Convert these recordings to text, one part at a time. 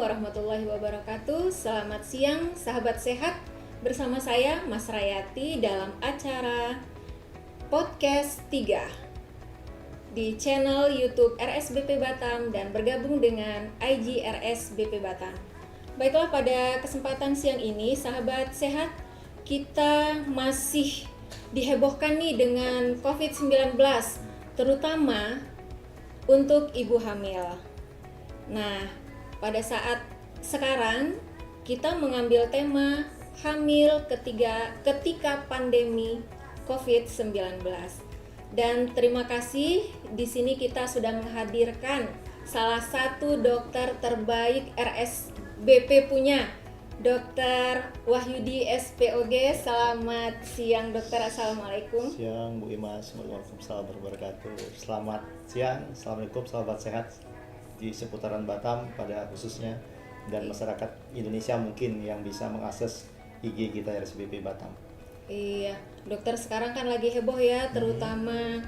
warahmatullahi wabarakatuh. Selamat siang sahabat sehat. Bersama saya Mas Rayati dalam acara Podcast 3 di channel YouTube RSBP Batam dan bergabung dengan IG RSBP Batam. Baiklah, pada kesempatan siang ini sahabat sehat, kita masih dihebohkan nih dengan COVID-19, terutama untuk ibu hamil. Nah, pada saat sekarang kita mengambil tema hamil ketika pandemi COVID-19. Dan terima kasih, di sini kita sudah menghadirkan salah satu dokter terbaik RSBP punya, Dr. Wahyudi SPOG. Selamat siang dokter, assalamualaikum. Siang Bu Imas, waalaikumsalam warahmatullahi wabarakatuh. Selamat siang, assalamualaikum sahabat sehat di seputaran Batam pada khususnya, dan masyarakat Indonesia mungkin yang bisa mengakses IG kita RSBP Batam. Iya, dokter, sekarang kan lagi heboh ya, terutama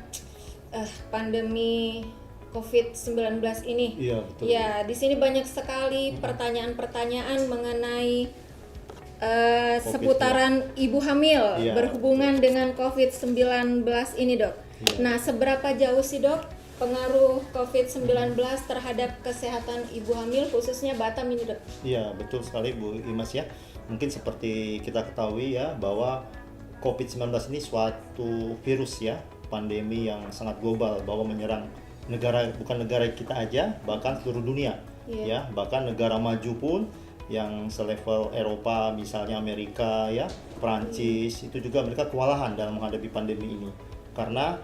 pandemi COVID-19 ini. Iya, betul. Ya, di sini banyak sekali pertanyaan-pertanyaan mengenai seputaran ibu hamil berhubungan dengan COVID-19 ini, Dok. Iya. Nah, seberapa jauh sih, Dok, pengaruh COVID-19 terhadap kesehatan ibu hamil khususnya Batam ini, Dok? Iya, betul sekali Bu Imas ya. Mungkin seperti kita ketahui ya, bahwa COVID-19 ini suatu virus ya, pandemi yang sangat global, bahwa menyerang bukan negara kita aja, bahkan seluruh dunia. Ya, bahkan negara maju pun yang selevel Eropa, misalnya Amerika ya, Prancis, itu juga mereka kewalahan dalam menghadapi pandemi ini. Karena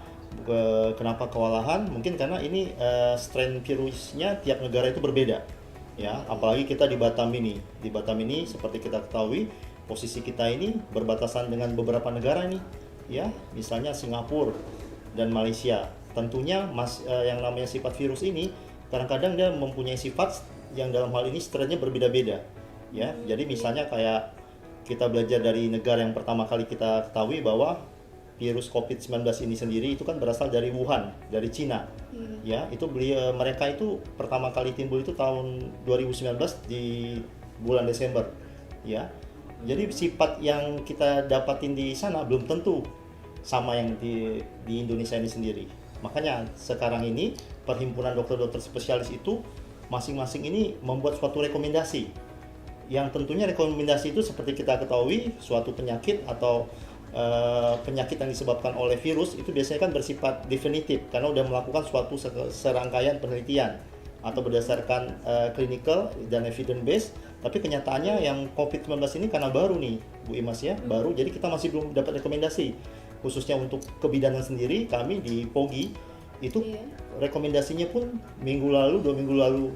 kenapa kewalahan? Mungkin karena ini strain virusnya tiap negara itu berbeda. Ya, apalagi kita di Batam ini. Di Batam ini seperti kita ketahui, posisi kita ini berbatasan dengan beberapa negara nih. Ya, misalnya Singapura dan Malaysia. Tentunya yang namanya sifat virus ini kadang-kadang dia mempunyai sifat yang dalam hal ini strainnya berbeda-beda. Ya, jadi misalnya kayak kita belajar dari negara yang pertama kali kita ketahui bahwa virus COVID-19 ini sendiri itu kan berasal dari Wuhan, dari Cina. Ya, itu mereka itu pertama kali timbul itu tahun 2019 di bulan Desember. Ya. Jadi sifat yang kita dapatin di sana belum tentu sama yang di Indonesia ini sendiri. Makanya sekarang ini perhimpunan dokter-dokter spesialis itu masing-masing ini membuat suatu rekomendasi. Yang tentunya rekomendasi itu seperti kita ketahui, suatu penyakit atau penyakit yang disebabkan oleh virus itu biasanya kan bersifat definitif karena udah melakukan suatu serangkaian penelitian atau berdasarkan clinical dan evidence based. Tapi kenyataannya yang COVID-19 ini karena baru nih Bu Imas ya, baru, jadi kita masih belum dapat rekomendasi. Khususnya untuk kebidanan sendiri, kami di POGI itu rekomendasinya pun minggu lalu, 2 minggu lalu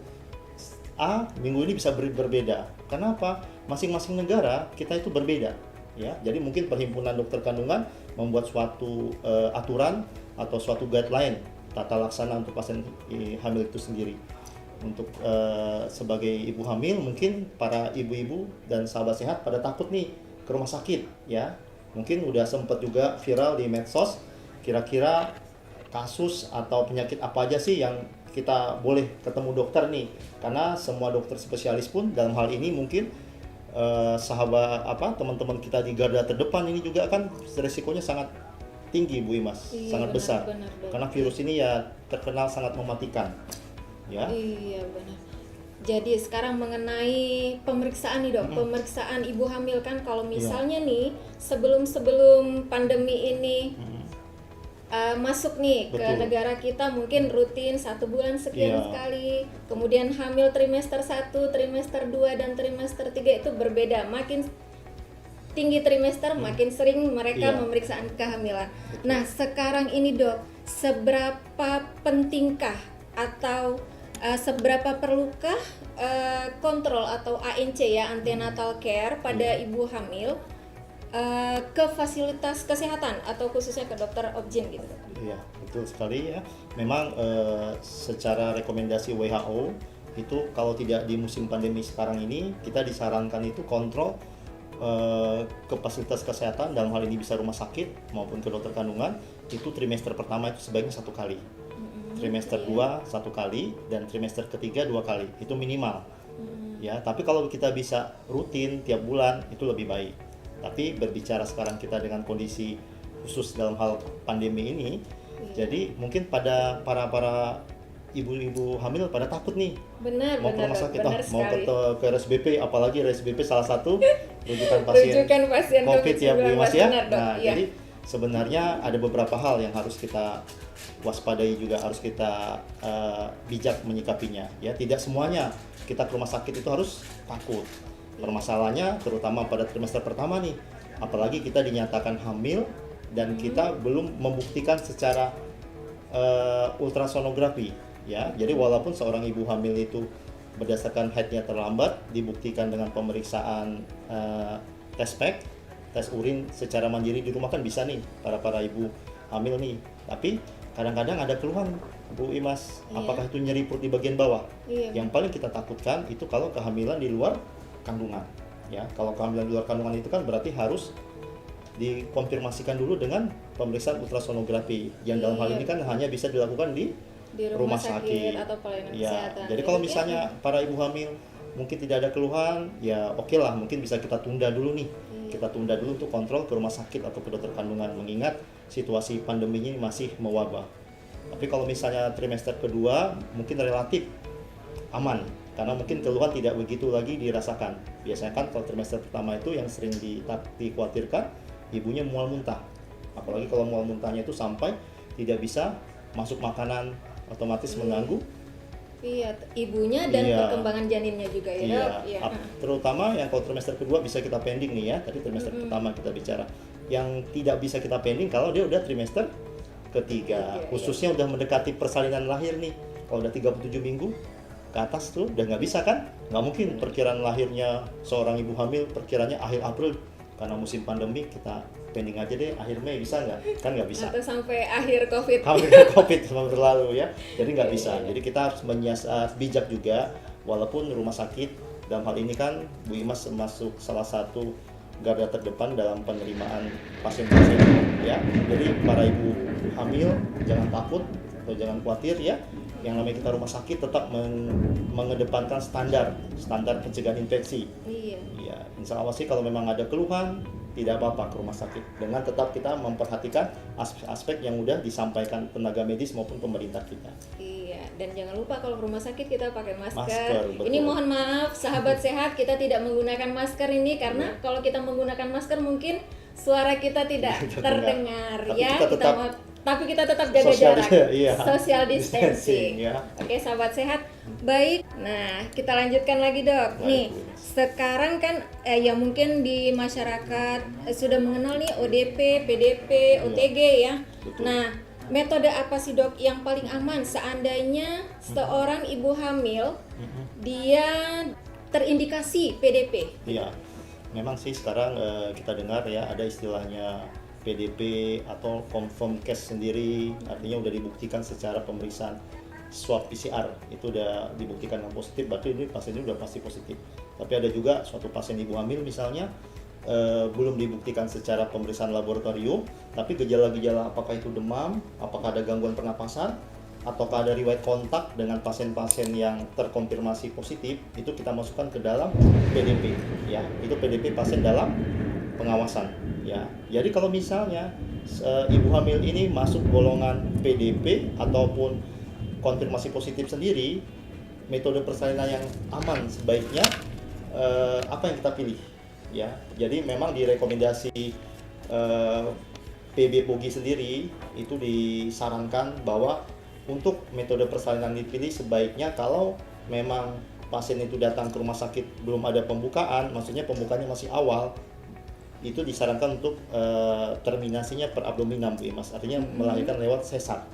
minggu ini bisa berbeda. Kenapa? Masing-masing negara kita itu berbeda. Ya, jadi mungkin perhimpunan dokter kandungan membuat suatu aturan atau suatu guideline tata laksana untuk pasien hamil itu sendiri. Untuk sebagai ibu hamil, mungkin para ibu-ibu dan sahabat sehat pada takut nih ke rumah sakit ya. Mungkin udah sempat juga viral di medsos, kira-kira kasus atau penyakit apa aja sih yang kita boleh ketemu dokter nih, karena semua dokter spesialis pun dalam hal ini mungkin teman-teman kita di garda terdepan ini juga kan resikonya sangat tinggi Bu Imas, sangat besar. Benar. Karena virus ini ya terkenal sangat mematikan. Ya. Iya, benar. Jadi sekarang mengenai pemeriksaan nih, Dok, pemeriksaan ibu hamil kan kalau misalnya nih sebelum pandemi ini masuk nih ke negara kita, mungkin rutin 1 bulan sekian sekali. Kemudian hamil trimester 1, trimester 2 dan trimester 3 itu berbeda. Makin tinggi trimester makin sering mereka pemeriksaan kehamilan. Nah, sekarang ini, Dok, seberapa pentingkah atau seberapa perlukah kontrol atau ANC ya, antenatal care pada ibu hamil ke fasilitas kesehatan atau khususnya ke dokter obgyn gitu? Iya, betul sekali ya. Memang secara rekomendasi WHO itu kalau tidak di musim pandemi sekarang ini, kita disarankan itu kontrol ke fasilitas kesehatan, dalam hal ini bisa rumah sakit maupun ke dokter kandungan, itu trimester pertama itu sebaiknya 1 kali, trimester 2 1 kali, dan trimester ketiga 2 kali, itu minimal. Ya, tapi kalau kita bisa rutin tiap bulan itu lebih baik. Tapi berbicara sekarang kita dengan kondisi khusus dalam hal pandemi ini, jadi mungkin pada para ibu-ibu hamil pada takut nih Benar, mau ke benar, rumah sakit, benar mau sekali. ke RSBP, apalagi RSBP salah satu rujukan pasien Rujukan pasien COVID ya Bu COVID-19, Imas ya. benar, Dok. Nah, Iya. jadi sebenarnya ada beberapa hal yang harus kita waspadai juga, harus kita bijak menyikapinya ya. Tidak semuanya kita ke rumah sakit itu harus takut. Permasalahannya terutama pada trimester pertama nih, apalagi kita dinyatakan hamil dan kita belum membuktikan secara ultrasonografi ya. Jadi walaupun seorang ibu hamil itu berdasarkan haidnya terlambat dibuktikan dengan pemeriksaan tes pack, tes urin secara mandiri di rumah kan bisa nih para ibu hamil nih. Tapi kadang-kadang ada keluhan Bu Imas, apakah itu nyeri perut di bagian bawah? Iya. Yang paling kita takutkan itu kalau kehamilan di luar kandungan ya. Kalau kehamilan di luar kandungan itu kan berarti harus dikonfirmasikan dulu dengan pemeriksaan ultrasonografi yang dalam hal ini kan hanya bisa dilakukan di rumah sakit atau pelayanan ya. kesehatan. Jadi kalau misalnya para ibu hamil mungkin tidak ada keluhan, ya oke lah, mungkin bisa kita tunda dulu nih. Kita tunda dulu untuk kontrol ke rumah sakit atau ke dokter kandungan, mengingat situasi pandeminya ini masih mewabah. Tapi kalau misalnya trimester kedua mungkin relatif aman, karena mungkin keluhan tidak begitu lagi dirasakan. Biasanya kan kalau trimester pertama itu yang sering dikhawatirkan ibunya mual muntah. Apalagi kalau mual muntahnya itu sampai tidak bisa masuk makanan, otomatis mengganggu ibunya dan perkembangan janinnya juga ya. Iya. Terutama yang kalau trimester kedua bisa kita pending nih ya. Tadi trimester pertama kita bicara. Yang tidak bisa kita pending kalau dia udah trimester ketiga, khususnya udah mendekati persalinan lahir nih. Kalau udah 37 minggu ke atas tuh udah nggak bisa kan? Nggak mungkin perkiraan lahirnya seorang ibu hamil perkiranya akhir April, karena musim pandemi kita pending aja deh akhir Mei, bisa nggak? Kan nggak bisa. Atau sampai akhir COVID. COVID sama berlalu ya. Jadi nggak bisa. Jadi kita harus bijak juga, walaupun rumah sakit dalam hal ini kan Bu Imas termasuk salah satu garda terdepan dalam penerimaan pasien-pasien ya. Jadi para ibu hamil jangan takut atau jangan khawatir ya. Yang namanya kita rumah sakit tetap mengedepankan standar pencegahan infeksi. Iya, insya Allah sih kalau memang ada keluhan tidak apa-apa ke rumah sakit, dengan tetap kita memperhatikan aspek-aspek yang udah disampaikan tenaga medis maupun pemerintah kita. Iya, dan jangan lupa kalau ke rumah sakit kita pakai masker. Betul. Ini mohon maaf sahabat sehat, kita tidak menggunakan masker ini karena kalau kita menggunakan masker mungkin suara kita tidak terdengar ya. Tapi kita tetap jaga jarak, social distancing. Ya. Oke, sahabat sehat. Baik, nah kita lanjutkan lagi dok. Nih, sekarang kan ya mungkin di masyarakat sudah mengenal nih ODP, PDP, OTG ya. Betul. Nah, metode apa sih dok yang paling aman seandainya seorang ibu hamil dia terindikasi PDP? Iya, memang sih sekarang kita dengar ya ada istilahnya PDP atau confirm case sendiri, artinya udah dibuktikan secara pemeriksaan swab PCR itu udah dibuktikan yang positif, berarti ini pasien ini udah pasti positif. Tapi ada juga suatu pasien ibu hamil misalnya belum dibuktikan secara pemeriksaan laboratorium, tapi gejala-gejala apakah itu demam, apakah ada gangguan pernapasan, ataukah ada riwayat kontak dengan pasien-pasien yang terkonfirmasi positif, itu kita masukkan ke dalam PDP ya. Itu PDP pasien dalam pengawasan ya. Jadi kalau misalnya ibu hamil ini masuk golongan PDP ataupun konfirmasi positif sendiri, metode persalinan yang aman sebaiknya apa yang kita pilih ya. Jadi memang direkomendasi PB POGI sendiri itu disarankan bahwa untuk metode persalinan dipilih sebaiknya kalau memang pasien itu datang ke rumah sakit belum ada pembukaan, maksudnya pembukaannya masih awal, itu disarankan untuk terminasinya per abdominam Bu Imas, artinya melahirkan lewat sesar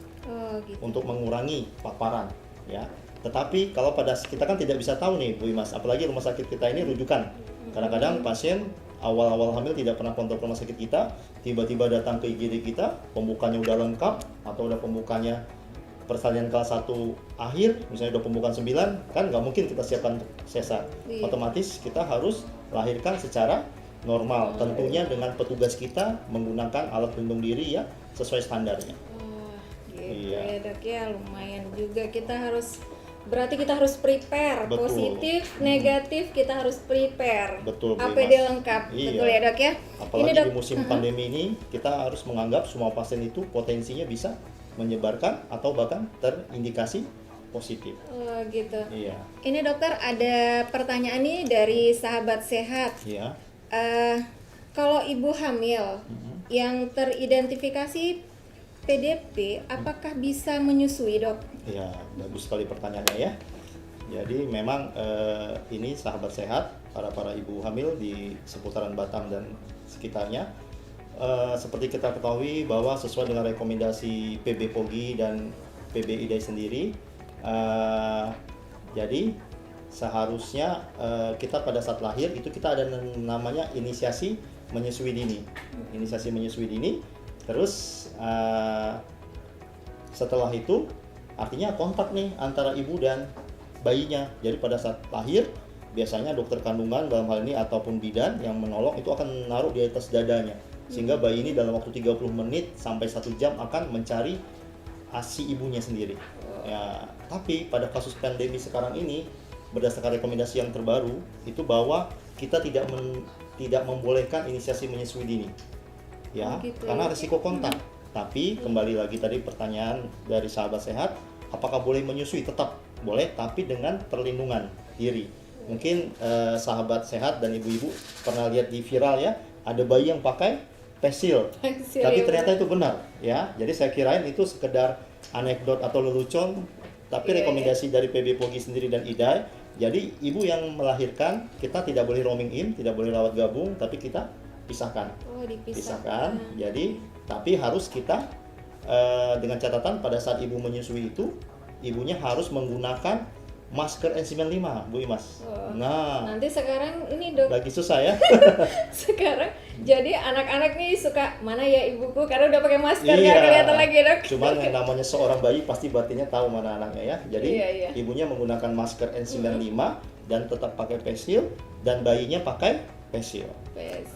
gitu. untuk mengurangi paparan ya. Tetapi kalau pada kita kan tidak bisa tahu nih Bu Imas, apalagi rumah sakit kita ini rujukan. Kadang-kadang pasien awal-awal hamil tidak pernah kontak rumah sakit kita, tiba-tiba datang ke IGD kita, pembukanya udah lengkap atau udah pembukanya persalinan kelas 1 akhir, misalnya udah pembukaan 9, kan nggak mungkin kita siapkan sesar. Otomatis kita harus lahirkan secara normal, tentunya dengan petugas kita menggunakan alat pelindung diri ya sesuai standarnya. Gitu ya dok ya, lumayan juga kita harus Berarti kita harus prepare, Betul. positif, negatif kita harus prepare. Betul, Bu APD Imas. lengkap, Iya. betul ya dok ya? Apalagi Dok, di musim pandemi ini, kita harus menganggap semua pasien itu potensinya bisa menyebarkan atau bahkan terindikasi positif. oh gitu. Iya, Ini dokter ada pertanyaan nih dari sahabat sehat. iya. Kalau ibu hamil yang teridentifikasi PDP, apakah bisa menyusui dok? Ya, bagus sekali pertanyaannya ya. Jadi memang ini sahabat sehat, para ibu hamil di seputaran Batam dan sekitarnya. Seperti kita ketahui bahwa sesuai dengan rekomendasi PB POGI dan PB IDAI sendiri, jadi seharusnya kita pada saat lahir itu kita ada namanya inisiasi menyusui dini. Inisiasi menyusui dini. Terus setelah itu artinya kontak nih antara ibu dan bayinya. Jadi pada saat lahir biasanya dokter kandungan dalam hal ini ataupun bidan yang menolong itu akan menaruh di atas dadanya. Sehingga bayi ini dalam waktu 30 menit sampai 1 jam akan mencari ASI ibunya sendiri. Ya, tapi pada kasus pandemi sekarang ini berdasarkan rekomendasi yang terbaru itu bahwa kita tidak membolehkan inisiasi menyusui dini. Ya, gitu. karena risiko kontak. Tapi kembali lagi tadi pertanyaan dari sahabat sehat, apakah boleh menyusui? Tetap boleh, tapi dengan perlindungan diri. Mungkin sahabat sehat dan ibu-ibu pernah lihat di viral ya, ada bayi yang pakai face shield. Tapi ternyata itu benar ya. Jadi saya kirain itu sekedar anekdot atau lelucon, tapi rekomendasi dari PB POGI sendiri dan IDAI. Jadi ibu yang melahirkan kita tidak boleh roaming in, tidak boleh rawat gabung, tapi kita pisahkan. Oh, Pisahkan. Jadi tapi harus kita dengan catatan pada saat ibu menyusui itu ibunya harus menggunakan masker N95, Bu Imas. Nah, nanti sekarang ini dok, lagi susah ya. sekarang jadi anak-anak nih suka mana ya ibuku karena udah pakai masker Iya. nggak kelihatan lagi dok. Cuman yang namanya seorang bayi pasti batinnya tahu mana anaknya ya. Jadi Iya. ibunya menggunakan masker N95 dan tetap pakai face shield dan bayinya pakai face shield.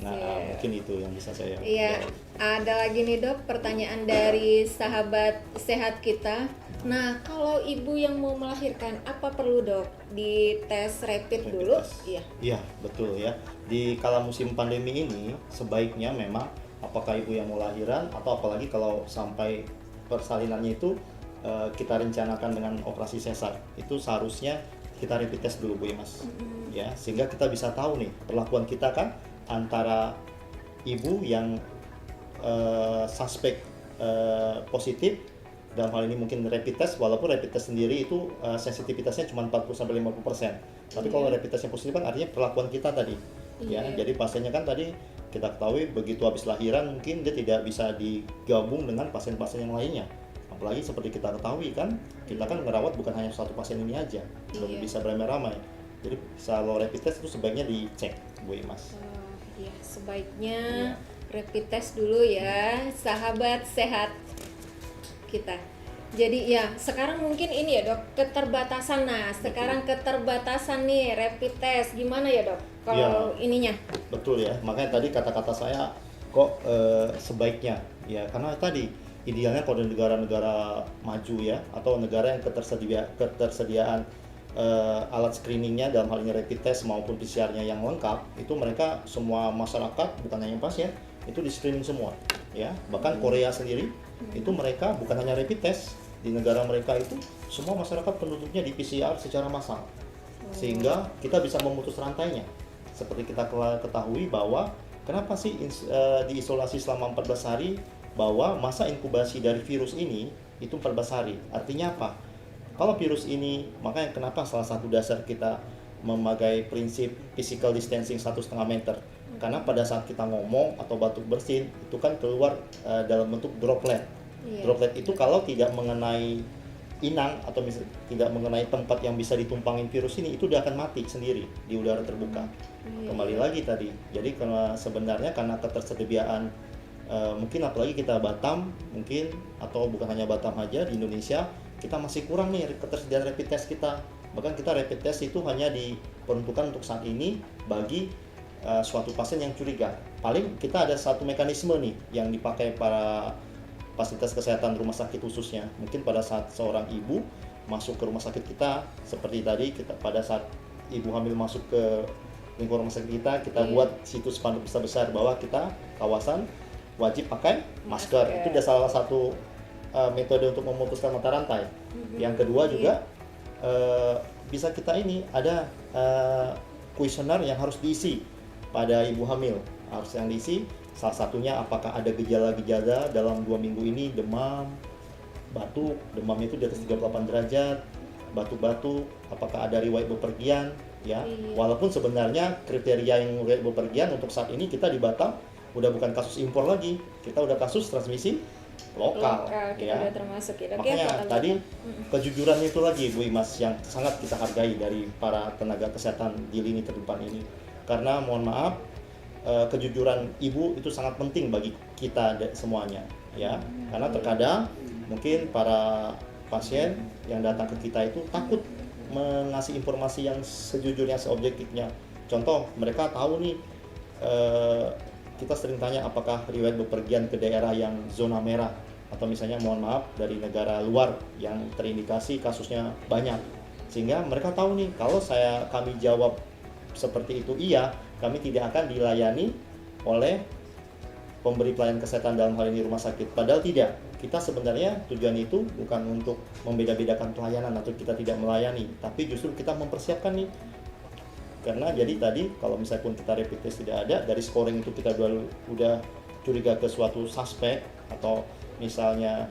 Nah, mungkin itu yang bisa saya Iya, jawab. ada lagi nih dok pertanyaan dari sahabat sehat kita. Nah, kalau ibu yang mau melahirkan apa perlu dok? Di tes rapid dulu? test. Iya. Iya, betul ya. Di kala musim pandemi ini sebaiknya memang apakah ibu yang mau lahiran atau apalagi kalau sampai persalinannya itu kita rencanakan dengan operasi sesar, itu seharusnya kita rapid test dulu Bu Imas. Ya, sehingga kita bisa tahu nih perlakuan kita kan antara ibu yang suspek positif dalam hal ini mungkin rapid test, walaupun rapid test sendiri itu sensitivitasnya cuma 40-50%. Tapi kalau rapid testnya positif kan artinya perlakuan kita tadi. Ya, jadi pasiennya kan tadi kita ketahui begitu habis lahiran mungkin dia tidak bisa digabung dengan pasien-pasien yang lainnya. Apalagi seperti kita ketahui kan, kita kan merawat bukan hanya satu pasien ini aja, lebih bisa beramai-ramai. Jadi kalau rapid test itu sebaiknya dicek, Bu Imas. Iya, sebaiknya rapid test dulu ya, sahabat sehat kita. Jadi ya, sekarang mungkin ini ya dok, keterbatasan. Nah, sekarang keterbatasan nih rapid test, gimana ya dok? Kalau ininya? Betul ya, makanya tadi kata-kata saya kok sebaiknya ya, karena tadi idealnya kalau di negara-negara maju ya, atau negara yang ketersediaan alat screeningnya dalam hal ini rapid test maupun PCR-nya yang lengkap, itu mereka semua masyarakat bukan hanya pasien itu di screening semua ya. Bahkan Korea sendiri itu mereka bukan hanya rapid test, di negara mereka itu semua masyarakat penduduknya di PCR secara massal, sehingga kita bisa memutus rantainya. Seperti kita ketahui bahwa kenapa sih diisolasi selama 14 hari, bahwa masa inkubasi dari virus ini itu 14 hari. Artinya apa? Kalau virus ini, makanya kenapa salah satu dasar kita memakai prinsip physical distancing 1,5 meter. Karena pada saat kita ngomong atau batuk bersin, itu kan keluar dalam bentuk droplet. Droplet itu kalau tidak mengenai inang atau tidak mengenai tempat yang bisa ditumpangin virus ini, itu dia akan mati sendiri di udara terbuka. Kembali lagi tadi, jadi karena sebenarnya karena ketersediaan mungkin apalagi kita Batam mungkin, atau bukan hanya Batam aja, di Indonesia kita masih kurang nih ketersediaan rapid test kita. Bahkan kita rapid test itu hanya diperuntukkan untuk saat ini bagi suatu pasien yang curiga. Paling kita ada satu mekanisme nih yang dipakai para fasilitas kesehatan rumah sakit khususnya. Mungkin pada saat seorang ibu masuk ke rumah sakit kita, seperti tadi kita pada saat ibu hamil masuk ke lingkungan rumah sakit kita Iya. buat situs spanduk besar-besar bahwa kita kawasan wajib pakai masker. Masker. Itu udah salah satu metode untuk memutuskan mata rantai. Yang kedua juga bisa kita ini ada kuesioner yang harus diisi pada ibu hamil, harus yang diisi. Salah satunya apakah ada gejala-gejala dalam 2 minggu ini, demam, batuk, demamnya itu di atas 38 derajat, batuk-batuk, apakah ada riwayat bepergian, ya. Iya. Walaupun sebenarnya kriteria yang riwayat bepergian untuk saat ini kita di Batam udah bukan kasus impor lagi, kita udah kasus transmisi lokal, kita ya. udah termasuk ya dok. Makanya Ya, tadi kejujuran itu lagi Bu Imas yang sangat kita hargai dari para tenaga kesehatan di lini terdepan ini. Karena mohon maaf, kejujuran ibu itu sangat penting bagi kita semuanya, ya. Karena terkadang mungkin para pasien yang datang ke kita itu takut mengasih informasi yang sejujurnya, seobjektifnya. Contoh, mereka tahu nih, kita sering tanya apakah riwayat bepergian ke daerah yang zona merah, atau misalnya mohon maaf dari negara luar yang terindikasi kasusnya banyak, sehingga mereka tahu nih kalau kami jawab seperti itu iya, kami tidak akan dilayani oleh pemberi pelayanan kesehatan, dalam hal ini rumah sakit. Padahal tidak, kita sebenarnya tujuan itu bukan untuk membeda-bedakan pelayanan atau kita tidak melayani, tapi justru kita mempersiapkan nih. Karena jadi tadi kalau misalnya pun kita rapid test tidak ada, dari scoring itu kita udah curiga ke suatu suspek, atau misalnya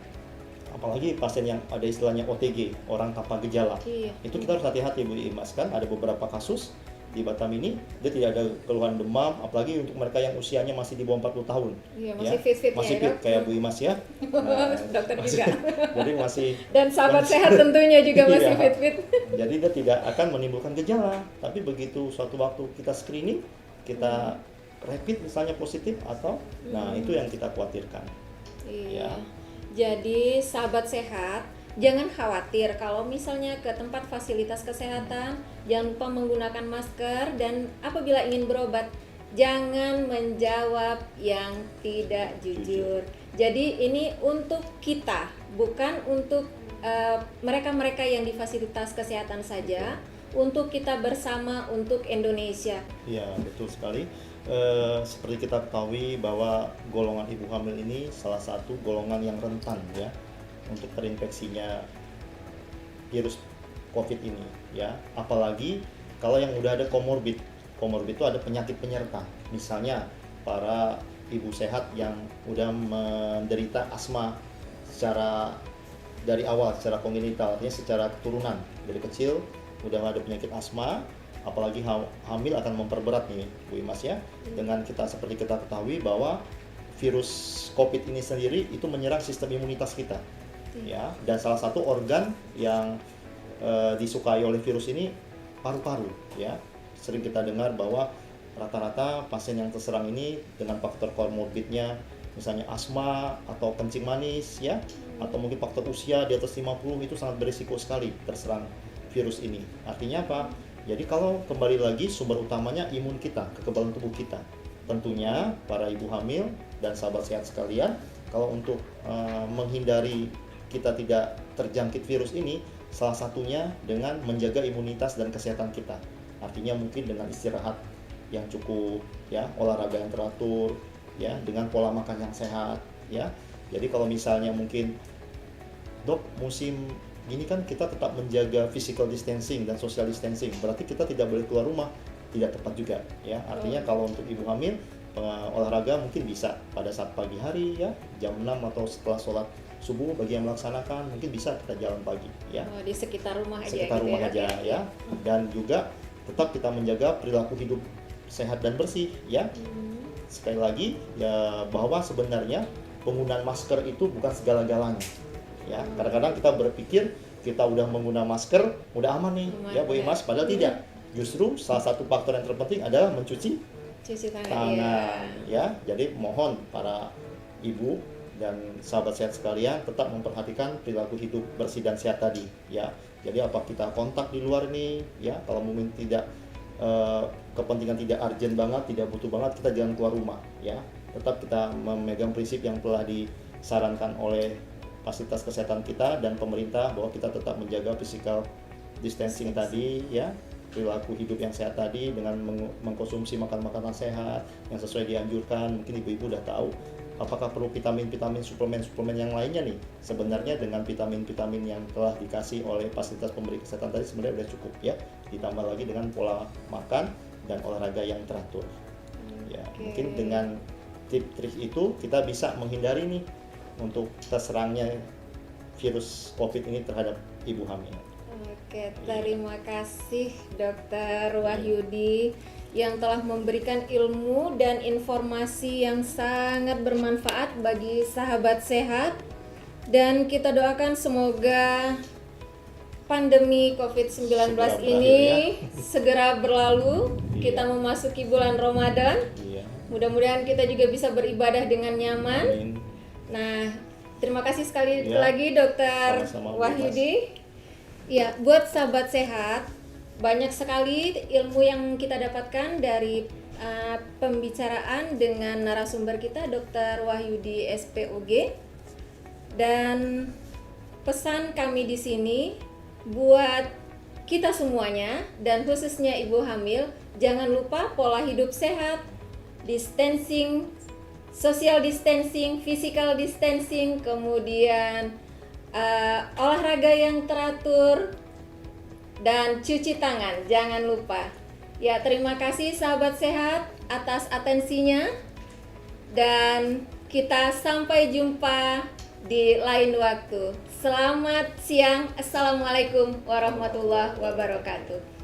apalagi pasien yang ada istilahnya OTG, orang tanpa gejala. Iya. Itu kita harus hati-hati Bu Imas, kan ada beberapa kasus di Batam ini dia tidak ada keluhan demam, apalagi untuk mereka yang usianya masih di bawah 40 tahun. Iya, masih fit-fit masih ya, fit Dok? kayak Bu Imas ya. Nah, Dokter juga. Jadi masih Dan sahabat sehat tentunya juga masih Iya. fit-fit. Jadi dia tidak akan menimbulkan gejala, tapi begitu suatu waktu kita screening, kita rapid misalnya positif atau nah itu yang kita khawatirkan. Iya. Ya. Jadi sahabat sehat, jangan khawatir kalau misalnya ke tempat fasilitas kesehatan, jangan lupa menggunakan masker, dan apabila ingin berobat, jangan menjawab yang tidak jujur. Jadi ini untuk kita, bukan untuk mereka-mereka yang di fasilitas kesehatan saja, untuk kita bersama, untuk Indonesia. Iya, betul sekali. Seperti kita ketahui bahwa golongan ibu hamil ini salah satu golongan yang rentan ya untuk terinfeksinya virus COVID ini ya. Apalagi kalau yang udah ada comorbid. Comorbid itu ada penyakit penyerta. Misalnya para ibu sehat yang udah menderita asma secara dari awal, secara kongenital, artinya secara keturunan. Dari kecil udah ada penyakit asma, apalagi hamil akan memperberat nih Bu Imas ya. Dengan seperti kita ketahui bahwa virus COVID ini sendiri itu menyerang sistem imunitas kita ya, dan salah satu organ yang disukai oleh virus ini paru-paru ya. Sering kita dengar bahwa rata-rata pasien yang terserang ini dengan faktor komorbidnya misalnya asma atau kencing manis ya, atau mungkin faktor usia di atas 50 itu sangat berisiko sekali terserang virus ini. Artinya apa? Jadi kalau kembali lagi sumber utamanya imun kita, kekebalan tubuh kita. Tentunya para ibu hamil dan sahabat sehat sekalian, kalau untuk menghindari kita tidak terjangkit virus ini, salah satunya dengan menjaga imunitas dan kesehatan kita. Artinya mungkin dengan istirahat yang cukup, ya, olahraga yang teratur, ya, dengan pola makan yang sehat, ya. Jadi kalau misalnya mungkin dok musim ini kan kita tetap menjaga physical distancing dan social distancing, berarti kita tidak boleh keluar rumah, tidak tepat juga ya. Artinya kalau untuk ibu hamil olahraga mungkin bisa pada saat pagi hari ya, jam 6 atau setelah sholat subuh bagi yang melaksanakan mungkin bisa kita jalan pagi ya. Di sekitar rumah aja Sekitar gitu rumah ya, aja ya. Dan juga tetap kita menjaga perilaku hidup sehat dan bersih ya. Sekali lagi ya, bahwa sebenarnya penggunaan masker itu bukan segala-galanya. Ya, kadang-kadang kita berpikir kita udah menggunakan masker, udah aman nih, ya Bu Imas, padahal tidak. Justru salah satu faktor yang terpenting adalah mencuci tangan, ya. Jadi mohon para ibu dan sahabat sehat sekalian tetap memperhatikan perilaku hidup bersih dan sehat tadi, ya. Jadi apa kita kontak di luar nih, ya, kalau mungkin tidak kepentingan tidak urgent banget, tidak butuh banget, kita jangan keluar rumah, ya. Tetap kita memegang prinsip yang telah disarankan oleh fasilitas kesehatan kita dan pemerintah bahwa kita tetap menjaga physical distancing tadi ya, perilaku hidup yang sehat tadi dengan mengkonsumsi makanan sehat yang sesuai dianjurkan. Mungkin ibu-ibu udah tahu apakah perlu vitamin-vitamin, suplemen-suplemen yang lainnya nih. Sebenarnya dengan vitamin-vitamin yang telah dikasih oleh fasilitas pemberi kesehatan tadi sebenarnya udah cukup ya. Ditambah lagi dengan pola makan dan olahraga yang teratur. Ya, mungkin dengan trik-trik itu kita bisa menghindari nih untuk terserangnya virus COVID ini terhadap ibu hamil. Oke, terima kasih Dokter Wahyudi yang telah memberikan ilmu dan informasi yang sangat bermanfaat bagi sahabat sehat, dan kita doakan semoga pandemi COVID-19 ini segera berlalu. Kita memasuki bulan Ramadan. Mudah-mudahan kita juga bisa beribadah dengan nyaman. Amin. Nah, terima kasih sekali lagi Dokter Wahyudi. Ya, buat sahabat sehat, banyak sekali ilmu yang kita dapatkan dari pembicaraan dengan narasumber kita Dokter Wahyudi SPOG. Dan pesan kami di sini buat kita semuanya dan khususnya ibu hamil, jangan lupa pola hidup sehat, distancing, social distancing, physical distancing, kemudian olahraga yang teratur, dan cuci tangan, jangan lupa. Ya, terima kasih sahabat sehat atas atensinya, dan kita sampai jumpa di lain waktu. Selamat siang. Assalamualaikum warahmatullahi wabarakatuh.